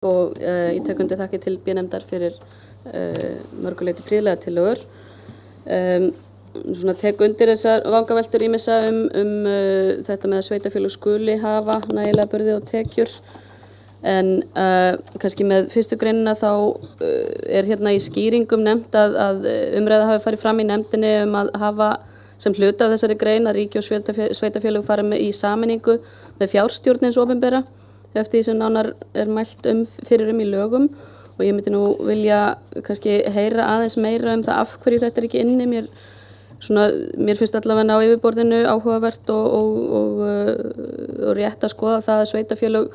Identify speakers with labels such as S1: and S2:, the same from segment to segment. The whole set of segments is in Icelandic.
S1: og ég tek undir þakkir til B-nefndar fyrir mörguleyti prýðilega tillögur. Svona tek undir þessar vangaveltur ýmissa þetta með að sveitarfélög skuli hafa nægilega burði og tekjur. En kannski með fyrstu greinina þá hérna í skýringum nefnt að umræða hafi farið fram í nefndinni að hafa sem hluta af þessari grein að ríki og sveitarfélög fara í sameiningu með fjárstjórn hins opinbera eftir því sem nánar mælt fyrir í lögum, og ég myndi nú vilja kannski heyra aðeins meira það af hverju þetta ekki inni. Mér finnst allavega á yfirborðinu áhugavert og rétt að skoða það að sveitarfélög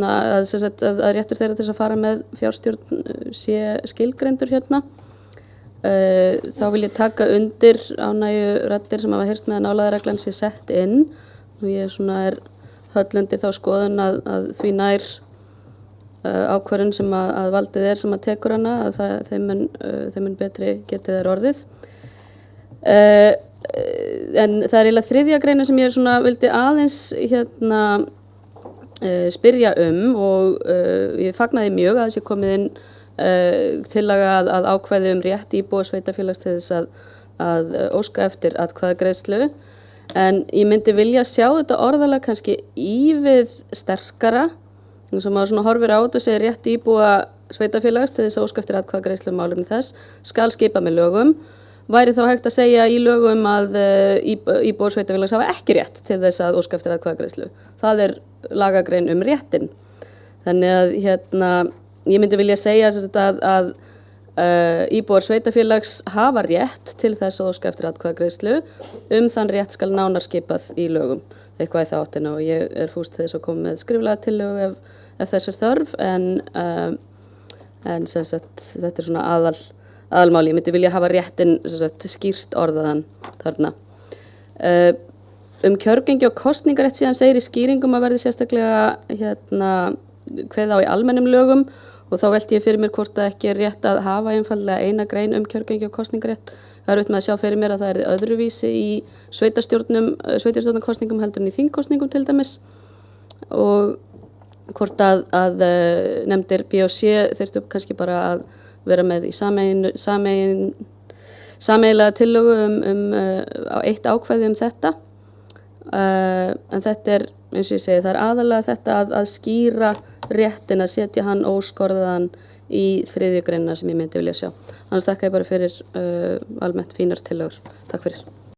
S1: að réttur þeirra til að fara með fjárstjórn sé skilgreindur hérna. Þá vil ég taka undir ánægju raddir sem hafa heyrst með að nálægðarreglan sé sett inn, og ég höll undir þá skoðun að því nær ákvörðun sem að valdið sem að tekur hana, að þeim mun betri getið orðið. En það eiginlega þriðja greinin sem ég vildi aðeins spyrja og ég fagnaði mjög að þessi komið inn tillaga að ákvæði rétt íbúa sveitarfélags til þess að óska eftir atkvæðagreiðslu. En ég myndi vilja sjá þetta orðalag kannski ívið sterkara, sem maður horfir á þetta og segir rétt íbúa sveitarfélags til þess að óska eftir atkvæðagreiðslu málefni þess skal skipa með lögum. Væri þá hægt að segja í lögum að íbúar sveitarfélags hafa ekki rétt til þess að óska eftir atkvæðagreiðslu. Það lagagrein réttinn. Þannig að ég myndi vilja segja að íbúar sveitarfélags hafa rétt til þess að óska eftir atkvæðagreiðslu. Þann rétt skal nánar skipað í lögum, eitthvað í þá áttina, og ég fús til þess að koma með skriflega tillögu ef þess þörf, en þetta svona aðalmáli. Ég myndi vilja hafa réttinn skýrt orðaðan þarna. Kjörgengi og kosningarétt síðan segir í skýringum að verði sérstaklega kveðið á í almennum lögum, og þá velti ég fyrir mér hvort það ekki rétt að hafa einfaldlega eina grein kjörgengi og kostningarétt. Það erfitt með að sjá fyrir mér að það öðruvísi í sveitarstjórnarkosningum heldur en í þingkosningum til dæmis, og hvort að nefndir B og C þyrftu kannski bara að vera með í sameiginlega tillögu á eitt ákvæði þetta. En þetta eins og ég segi, það aðalega þetta að skýra réttin, að setja hann óskorðaðan í þriðju greinina sem ég myndi vilja sjá. Annars þakka ég bara fyrir almennt fínar tillögur. Takk fyrir.